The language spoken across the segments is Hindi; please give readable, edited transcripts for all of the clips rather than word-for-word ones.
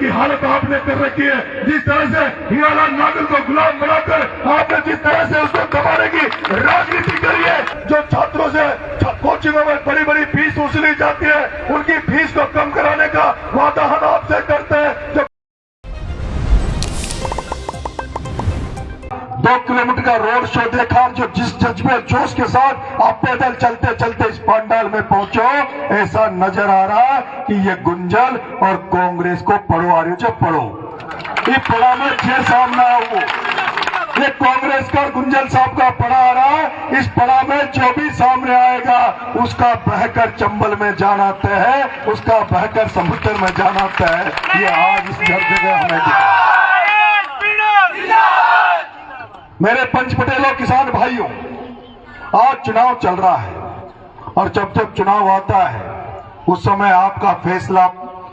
की हालत आपने कर रखी है। जिस तरह से हीरालाल नागर को गुलाम बनाकर आपने जिस तरह से उसको दबाने की राजनीति करी है, जो छात्रों से कोचिंगों में बड़ी बड़ी फीस वसूली जाती है, उनकी फीस को कम कराने का वादा हम आपसे करते हैं। जो 2 किलोमीटर का रोड शो देखा, जो जिस जज्बे जोश के साथ आप पैदल चलते चलते इस पंडाल में पहुंचो, ऐसा नजर आ रहा कि ये गुंजल और कांग्रेस को पढ़ो आ रही हो। जो पढ़ो ये पढ़ा में छह सामना हो, ये कांग्रेस का गुंजल साहब का पढ़ा आ रहा है। इस पढ़ा में जो भी सामने आएगा उसका बहकर चंबल में जाना तय है, उसका बहकर समुद्र में जाना तय है। ये आज इस जगह हमें दिखा। मेरे पंच पटेलों किसान भाइयों, आज चुनाव चल रहा है और जब जब चुनाव आता है उस समय आपका फैसला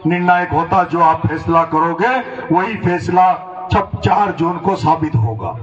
निर्णायक होता। जो आप फैसला करोगे वही फैसला 4 जून को साबित होगा।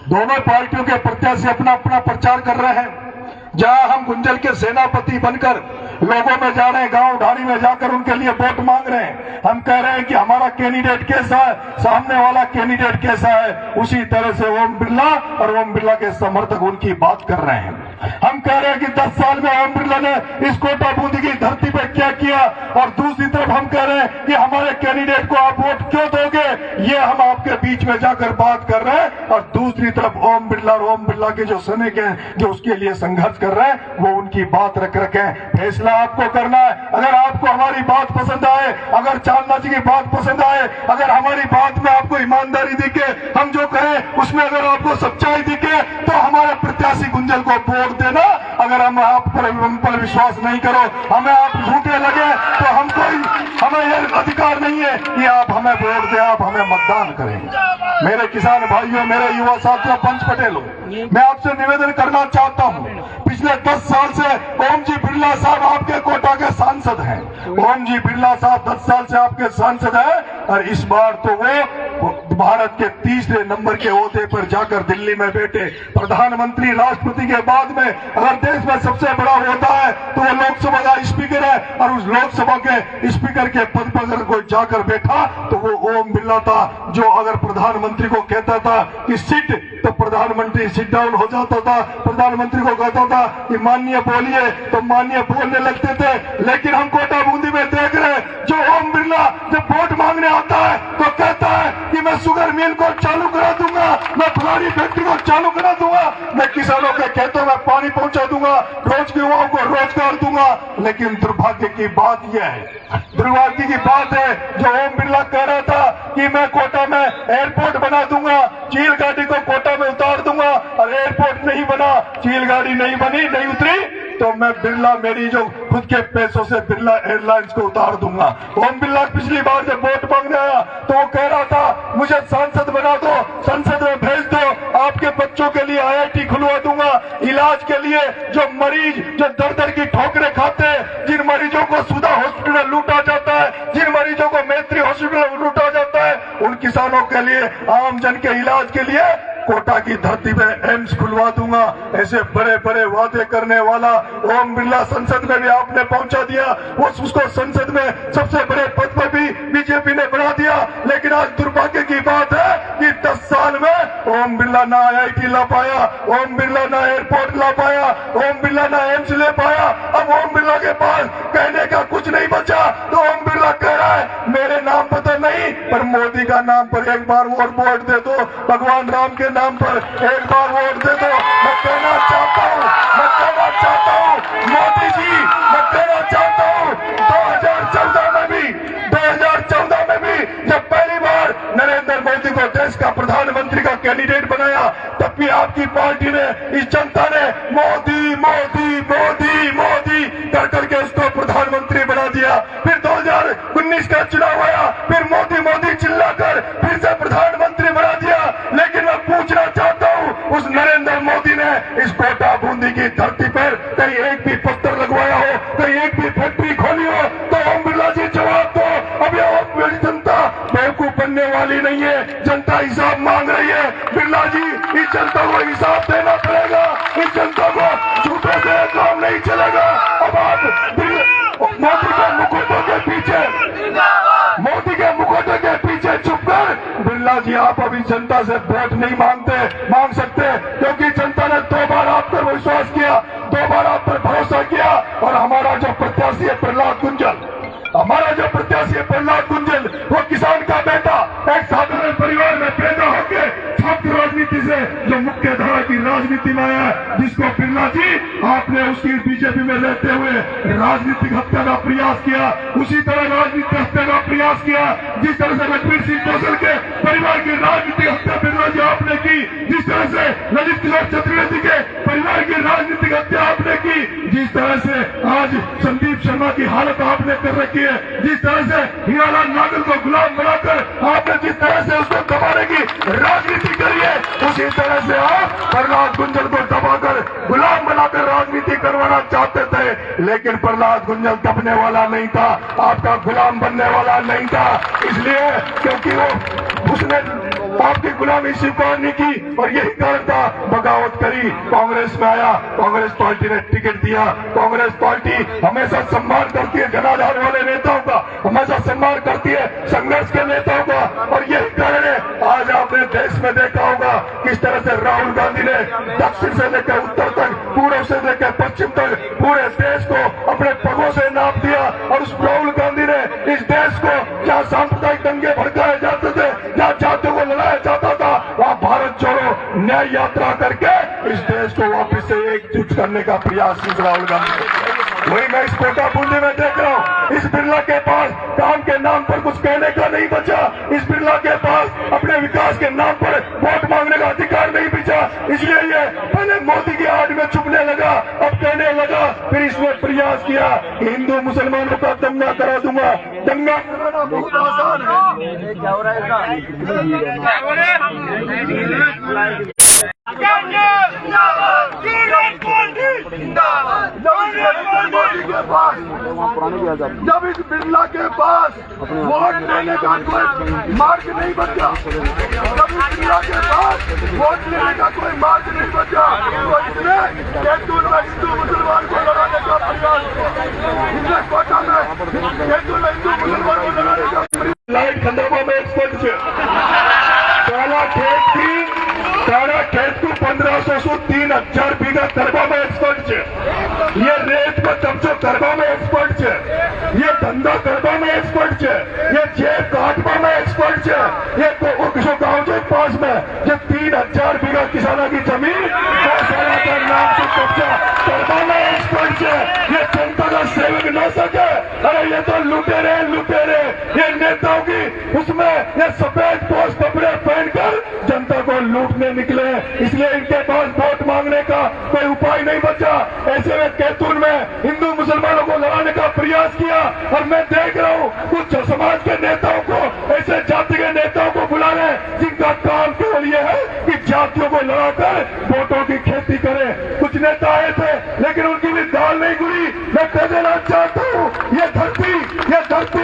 दोनों पार्टियों के प्रत्याशी अपना अपना प्रचार कर रहे हैं। जहां हम गुंजल के सेनापति बनकर लोगों में जा रहे हैं, गांव ढाणी में जाकर उनके लिए वोट मांग रहे हैं, हम कह रहे हैं कि हमारा कैंडिडेट कैसा है, सामने वाला कैंडिडेट कैसा है, उसी तरह से ओम बिरला और ओम बिरला के समर्थक उनकी बात कर रहे हैं। हम कह रहे हैं कि 10 साल में ओम बिरला ने इस कोटा बूंदी की धरती पर क्या किया, और दूसरी तरफ हम कह रहे हैं कि हमारे कैंडिडेट को आप वोट क्यों दोगे, ये हम आपके बीच में जाकर बात कर रहे हैं। और दूसरी तरफ ओम बिरला और ओम बिरला के जो सैनिक हैं, जो उसके लिए संघर्ष कर रहे हैं, वो उनकी बात रख रखे हैं। फैसला आपको करना है। अगर आपको हमारी बात पसंद आए, अगर चांदना जी की बात पसंद आए, अगर हमारी बात में आपको ईमानदारी दिखे, हम जो कहें उसमें अगर आपको सच्चाई दिखे, तो हमारे प्रत्याशी गुंजल को वोट देना। अगर हम पर विश्वास नहीं करो, हमें आप झूठे लगे, तो हमें यह अधिकार नहीं है कि आप हमें वोट दें, आप हमें मतदान करें। मेरे किसान भाइयों, मेरे युवा साथियों, पंच पटेलों, मैं आपसे निवेदन करना चाहता हूं, पिछले 10 साल से ओम जी बिरला साहब आपके कोटा के सांसद हैं। ओम जी बिरला साहब 10 साल से आपके सांसद हैं, और इस बार तो वो भारत के 3रे नंबर के ओहदे पर जाकर दिल्ली में बैठे। प्रधानमंत्री राष्ट्रपति के बाद में अगर देश में सबसे बड़ा होता है तो वो लोकसभा का स्पीकर है, और उस लोकसभा के स्पीकर के पद पर अगर कोई जाकर बैठा तो वो ओम बिरला था, जो अगर प्रधानमंत्री को कहता था कि सिट, तो प्रधानमंत्री सिट डाउन हो जाता था। प्रधानमंत्री को कहता था कि माननीय बोलिए, तो माननीय बोलने लगते थे। लेकिन हम कोटा बूंदी में देख रहे हैं, जो ओम बिरला जब वोट मांगने आता है तो कहता है कि मैं शुगर मिल को चालू करा दूंगा, मैं फलानी फैक्ट्री को चालू करा दूंगा, मैं किसानों के खेतों में पानी पहुंचा दूंगा, रोज के युवाओं को रोजगार दूंगा। लेकिन दुर्भाग्य की बात यह है, दुर्भाग्य की बात है, जो ओम बिरला कह रहा था कि मैं कोटा में एयरपोर्ट बना दूंगा, चील गाड़ी को कोटा में उतार दूंगा, और एयरपोर्ट नहीं बना, चील गाड़ी नहीं बनी, नहीं उतरी, तो मैं बिरला, मेरी जो खुद के पैसों से बिरला एयरलाइंस को उतार दूंगा। ओम बिरला पिछली बार जब वोट मांगने आया तो वो कह रहा था मुझे सांसद बना दो, संसद में भेज दो, आपके बच्चों के लिए IIT खुलवा दूंगा, इलाज के लिए जो मरीज जो दर दर की ठोकरें खाते हैं, जिन मरीजों को सुधा हॉस्पिटल लूटा जाता है, जिन मरीजों को मैत्री हॉस्पिटल लूटा जाता है, उन किसानों के लिए, आम जन के इलाज के लिए कोटा की धरती में एम्स खुलवा दूंगा। ऐसे बड़े बड़े वादे करने वाला ओम बिरला संसद में भी आपने पहुंचा दिया, उसको संसद में सबसे बड़े पद पर भी बीजेपी ने बढ़ा दिया। लेकिन आज दुर्भाग्य की बात है कि 10 साल में ओम बिरला ना IIT ला पाया, ओम बिरला ना एयरपोर्ट ला पाया, ओम बिरला ना एम्स ले पाया। अब ओम बिरला के पास कहने का कुछ नहीं बचा, तो ओम बिरला कह रहा है मेरे नाम पर तो नहीं, पर मोदी का नाम पर एक बार वोट दे दो, भगवान राम के नाम पर एक बार वोट दे दो। मैं कहना चाहता हूं मोदी जी, मैं कहना चाहता हूं 2014 में भी जब पहली बार नरेंद्र मोदी को देश का प्रधानमंत्री का कैंडिडेट बनाया, तब भी आपकी पार्टी ने, इस जनता ने मोदी मोदी मोदी मोदी कर करके उसको प्रधानमंत्री बना दिया। फिर 2019 का चुनाव आया, फिर मोदी मोदी चिल्लाकर फिर से प्रधानमंत्री बना दिया। लेकिन मैं पूछना चाहता हूं, उस नरेंद्र मोदी ने इस कोटा बूंदी की धरती पर कहीं एक भी पत्थर लगवाया हो, कहीं एक भी फैक्ट्री खोली हो, तो ओम बिरला जी जवाब दो। अभी मेरी जनता बेवकूफ बनने वाली नहीं है, जनता हिसाब मांग रही है। बिरला जी, इस जनता को हिसाब देना पड़ेगा, इस जनता को झूठों से काम नहीं चलेगा। अब आप मोदी के मुखौटे के पीछे, मोदी के मुखौटे बिरला जी आप अभी जनता से वोट नहीं मांग सकते, क्योंकि जनता ने 2 बार आप पर विश्वास किया, 2 बार आप पर भरोसा किया। और हमारा जो प्रत्याशी है प्रहलाद गुंजल, वो किसान का बेटा, एक साधारण परिवार में पैदा होकर छात्र राजनीति से जो मुख्य धारा की राजनीति में आया है, जिसको बिरला जी आपने उसकी बीजेपी में रहते हुए राजनीतिक हत्या का प्रयास किया, उसी तरह राजनीतिक हत्या का प्रयास किया जिस तरह से रणबीर सिंह कौशल के परिवार की राजनीतिक हत्या बिरला जी आपने की, जिस तरह से ललित किशोर चतुर्वेदी के परिवार की राजनीतिक हत्या आपने की, जिस तरह से आज संदीप शर्मा की हालत आपने कर रखी है, जिस तरह से हीरालाल नागर को गुलाम बनाकर आपने जिस तरह से उसको दबाने की राजनीति करी है, उसी तरह से आप प्रहलाद गुंजल को दबाकर गुलाम बनाकर राजनीति करवाना चाहते थे। लेकिन प्रहलाद गुंजल दबने वाला नहीं था, आपका गुलाम बनने वाला नहीं था, इसलिए क्योंकि उसने आपकी गुलामी स्वीकार नहीं की और यही कारण था बगावत करी, कांग्रेस में आया, कांग्रेस पार्टी ने टिकट दिया। कांग्रेस पार्टी हमेशा सम्मान करती है जनाधार वाले नेताओं का, हमेशा सम्मान करती है संघर्ष के नेताओं का, और यही कारण है आज आपने देश में देखा होगा किस तरह से राहुल गांधी ने दक्षिण से लेकर उत्तर तक, पूर्व से लेकर पश्चिम तक पूरे देश को अपने पगों से नाप दिया। और उस राहुल गांधी ने इस देश को जहाँ सांप्रदायिक दंगे भड़काए जाते थे, जहाँ जातियों को लड़ाया जाता था, वहाँ भारत जोड़ो न्याय यात्रा करके इस देश को वापस से एकजुट करने का प्रयास की राहुल गांधी ने। वही मैं इस कोटा बूंदी में देख रहा हूँ, इस बिरला के पास काम के नाम पर कुछ कहने का नहीं बचा, इस बिरला के पास अपने विकास के नाम पर वोट मांगने का अधिकार नहीं बचा, इसलिए ये पहले मोदी की आड़ में छुपने लगा, अब कहने लगा, फिर इसने प्रयास किया कि हिंदू मुसलमानों का दंगा करा दूंगा। दंगा कराना बहुत आसान है। जब इस बिरला के पास वोट लेने का कोई मार्ग नहीं बचा, जब इस बिरला के पास वोट लेने का कोई मार्ग नहीं बचा, तो इसने कैथून में हिंदू मुसलमान को लड़ाने का प्रयास किया। कोटा में कैथून में हिंदू मुसलमान को लड़ाने का लाइट खंडोबा में एक्सपर्ट છે सारा खेत को 1500 से 3000 बीघा करबा में एक्सपर्ट છે, ये रेत को चमचो करबा में एक्सपर्ट છે, ये धंधा करबा में एक्सपर्ट છે, ये जेब काटबा में एक्सपर्ट છે, ये किशोर गांव के पास में जो 3000 बीघा किसानों की जमीन गौशाला का नाम से कब्जा करबा में एक्सपर्ट है, ये जनता का सेवक न सके। अरे ये तो लुटेरे ये नेताओं की उसमें ये सफेद पोस्ट कपड़े पहनकर जनता को लूटने निकले, इसलिए इनके पास वोट मांगने का कोई उपाय नहीं बचा। ऐसे में कैथून में हिंदू मुसलमानों को लड़ाने का प्रयास किया, और मैं देख रहा हूँ कुछ समाज के नेताओं को, ऐसे जाति के नेताओं को बुला रहे जिनका काम केवल ये है कि जातियों को लड़ाकर वोटों की खेती करें। कुछ नेता आए थे लेकिन उनकी भी दाल नहीं गुड़ी। मैं कह देना चाहता हूँ ये धरती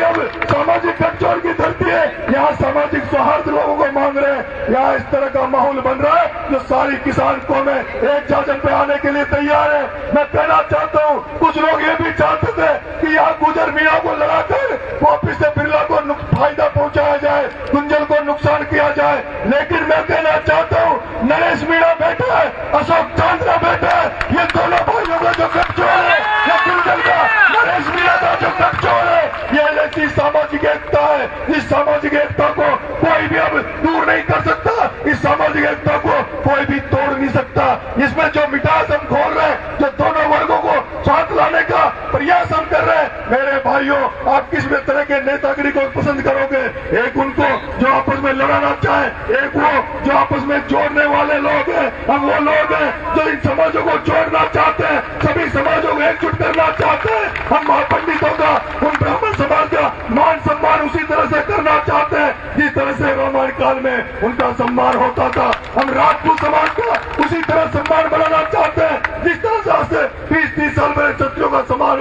अब सामाजिक गठजोड़ की धरती है, यहाँ सामाजिक सौहार्द लोगों को मांग रहे हैं, यहाँ इस तरह का माहौल बन रहा है जो सारी किसान कौमें एक जाजन पे आने के लिए तैयार है। मैं कहना चाहता हूँ कुछ लोग ये भी चाहते थे कि यहाँ गुजर मीणा को लड़ाकर वापिस से बिरला को फायदा पहुंचाया जाए, गुंजल को नुकसान किया जाए, लेकिन मैं कहना चाहता हूँ नरेश मीणा बैठा है, अशोक चांद्रा बैठा है, ये दोनों भाइयों का जो गठजोड़ है, ये गुंजल का नरेश मीणा का जो गठजोड़ है, ये ऐसी सामाजिक एकता है, इस सामाजिक एकता को कोई भी अब दूर नहीं कर सकता, इस सामाजिक एकता को कोई भी तोड़ नहीं सकता। इसमें जो मिठास हम खोल रहे हैं, जो दोनों वर्गों को साथ लाने का प्रयास हम कर रहे हैं, मेरे भाइयों आप किस तरह के नेतागिरी को पसंद करोगे? एक उनको जो आपस में लड़ाना चाहे, एक वो जो आपस में जोड़ने वाले लोग हैं, हम वो लोग हैं जो इन समाजों को जोड़ना चाहते हैं, सभी समाजों को एकजुट करना चाहते हैं। हम महापंडितों का, उन ब्राह्मण समाज का मान सम्मान उसी तरह से करना चाहते हैं जिस तरह से रामायण काल में उनका सम्मान होता था। हम राजपूत समाज का उसी तरह सम्मान बनाना चाहते हैं जिस तरह से आज से 20-30 साल पहले क्षत्रियों का सम्मान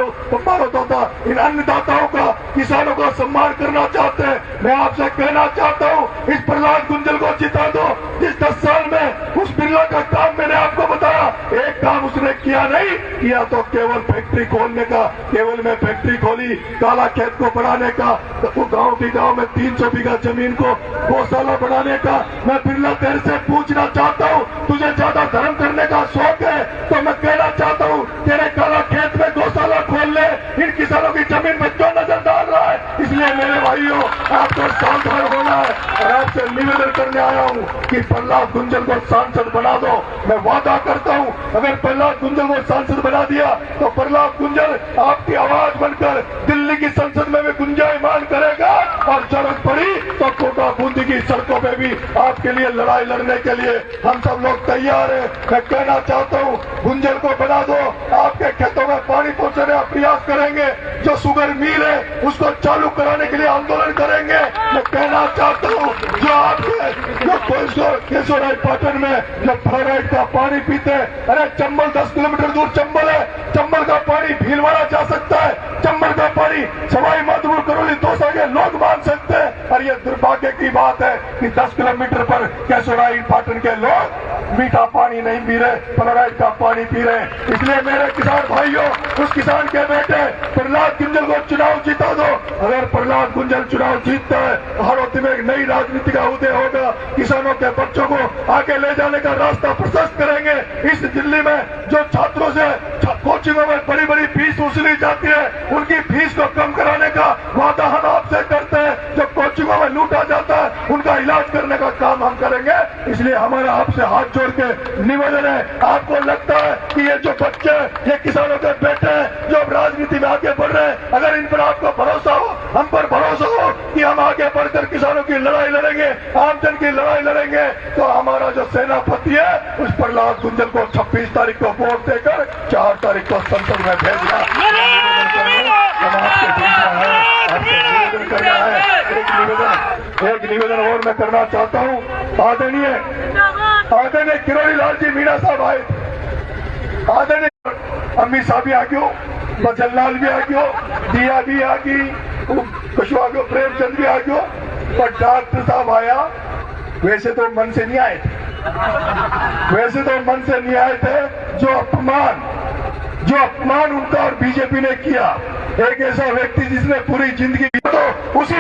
होता था। इन अन्नदाताओं का, किसानों का सम्मान करना चाहते हैं। मैं आपसे कहना चाहता हूँ इस प्रहलाद गुंजल को जिता दो। जिस 10 साल में उस बिरला का काम मैंने आपको बताया, एक काम उसने किया नहीं, किया तो केवल फैक्ट्री खोलने का, केवल मैं फैक्ट्री खोली काला खेत को बढ़ाने का, तो गांव की गांव में 300 बीघा जमीन को गौशाला बढ़ाने का। मैं बिरला तेरे से पूछना चाहता हूँ, तुझे ज्यादा धर्म करने का शौक है तो मैं कहना चाहता हूँ तेरे काला खेत में गौशाला खोल ले, इन किसानों की जमीन में क्यों नजर डाल रहा है? इसलिए मेरे भाइयों आपको सावधान होना है और आपसे निवेदन करने आया हूँ कि प्रहलाद गुंजल को सांसद बना दो। मैं वादा करता हूँ अगर प्रहलाद गुंजल को सांसद बना दिया तो प्रहलाद गुंजल आपकी आवाज बनकर दिल्ली की संसद में भी गुंजायमान करेगा और जरूरत पड़ी तो कोटा बूंदी की सड़कों पे भी आपके लिए लड़ाई लड़ने के लिए हम सब लोग तैयार हैं। मैं कहना चाहता हूँ गुंजल को बना दो, आपके खेतों में पानी पहुंचाने का प्रयास करेंगे, जो शुगर मिल है उसको चालू कराने के लिए आंदोलन करेंगे। मैं कहना चाहता हूँ जो आपके जो केशोराय पाटन में जो फ्लोराइड का पानी पीते हैं, अरे चंबल 10 किलोमीटर दूर चंबल है, चंबल का पानी भीलवाड़ा जा सकता है, चंबल का पानी सवाई माधोपुर करौली दौसा के लोग मान सकते हैं। और ये दुर्भाग्य की बात है कि 10 किलोमीटर पर केशोराय पाटन के लोग मीठा पानी नहीं पी रहे, फ्लोराइड का पानी पी रहे। इसलिए मेरे किसान भाइयों, उस किसान के बेटे प्रहलाद गुंजल को चुनाव जिता दो। अगर प्रहलाद गुंजल चुनाव जीतता है तो हरोती में एक नई राजनीति का उदय होगा, किसानों के बच्चों को आगे ले जाने का रास्ता प्रशस्त करेंगे। इस दिल्ली में जो छात्रों से कोचिंगों में बड़ी बड़ी फीस वसूली जाती है, उनकी फीस को कम कराने का वादा हम आपसे करते हैं। जो कोचिंगों में लूटा जाता है उनका इलाज करने का काम हम करेंगे। इसलिए हमारा आपसे हाथ जोड़ के निवेदन है, आपको लगता है कि ये जो बच्चे ये किसानों के बेटे हैं जो राजनीति में आगे बढ़ रहे हैं, अगर इन पर आपको भरोसा हो, हम पर भरोसा हो कि हम आगे बढ़कर किसानों की लड़ाई लड़ेंगे, आमजन की लड़ाई लड़ेंगे, तो हमारा जो सेनापति है उस प्रहलाद गुंजल को 26 तारीख को वोट देकर 4 तारीख को संसद में भेजना हम आपसे भेजना है, आपसे निवेदन करना है। एक निवेदन और मैं करना चाहता हूँ। आदरणीय किरोड़ी लाल जी मीणा साहब आए, आदरणीय अमित शाह भी आ गयो, बचन लाल भी आ गयो, दिया भी आ गई, कुशवाहा गयो, प्रेमचंद भी आ गयो, पर डॉक्टर साहब आया। वैसे तो मन से नहीं आए थे, वैसे तो मन से नहीं आए थे। जो अपमान उनका और बीजेपी ने किया, एक ऐसा व्यक्ति जिसने पूरी जिंदगी तो उसी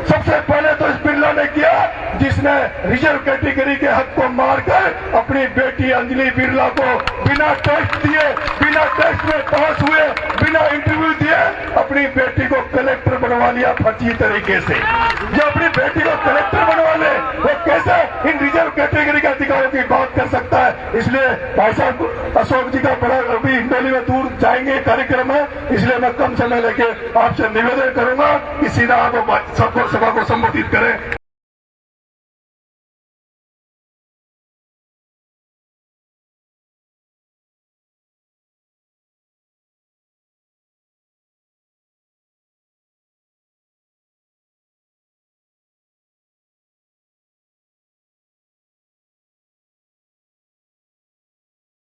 सबसे पहले तो इस बिरला ने किया जिसने रिजर्व कैटेगरी के हक को मारकर अपनी बेटी अंजलि बिरला को बिना टेस्ट दिए, बिना टेस्ट में पास हुए, बिना इंटरव्यू दिए अपनी बेटी को कलेक्टर बनवा लिया फर्जी तरीके से। जो अपनी बेटी को कलेक्टर बनवा ले वो कैसे इन रिजर्व कैटेगरी के अधिकारियों की बात कर सकता है? इसलिए भाई साहब अशोक जी का बड़ा अभी इंदौली में दूर जाएंगे कार्यक्रम है, इसलिए मैं कम समय लेके आपसे निवेदन करूंगा कि सीधा आप सबको सभा को संबोधित करें।